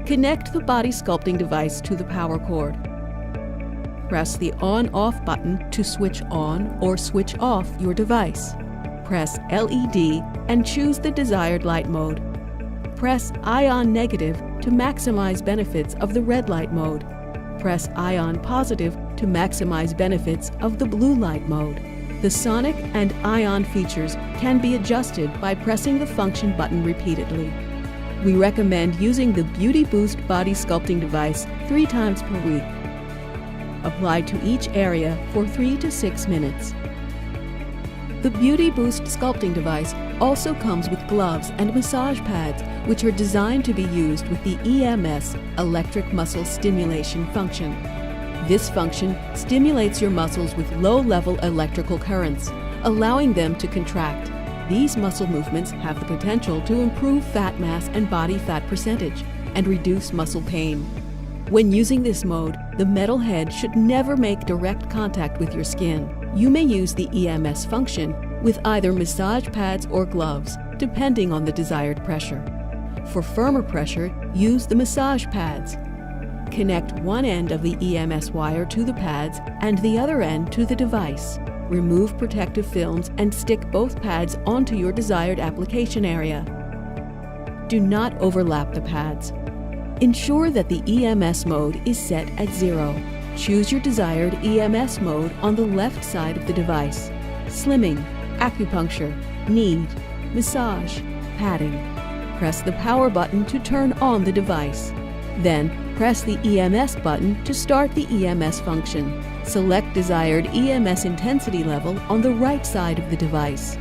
Connect the body sculpting device to the power cord. Press the on-off button to switch on or switch off your device. Press LED and choose the desired light mode. Press ion negative to maximize benefits of the red light mode. Press ion positive to maximize benefits of the blue light mode. The sonic and ion features can be adjusted by pressing the function button repeatedly. We recommend using the Beauty Boost body sculpting device 3 times per week. Apply to each area for 3 to 6 minutes. The Beauty Boost sculpting device also comes with gloves and massage pads, which are designed to be used with the EMS, electric muscle stimulation function. This function stimulates your muscles with low-level electrical currents, allowing them to contract. These muscle movements have the potential to improve fat mass and body fat percentage and reduce muscle pain. When using this mode, the metal head should never make direct contact with your skin. You may use the EMS function with either massage pads or gloves, depending on the desired pressure. For firmer pressure, use the massage pads. Connect one end of the EMS wire to the pads and the other end to the device. Remove protective films and stick both pads onto your desired application area. Do not overlap the pads. Ensure that the EMS mode is set at 0. Choose your desired EMS mode on the left side of the device. Slimming, acupuncture, knead, massage, padding. Press the power button to turn on the device. Then, press the EMS button to start the EMS function. Select desired EMS intensity level on the right side of the device.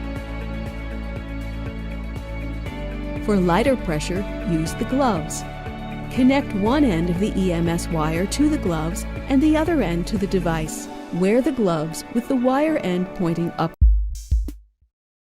For lighter pressure, use the gloves. Connect one end of the EMS wire to the gloves and the other end to the device. Wear the gloves with the wire end pointing up.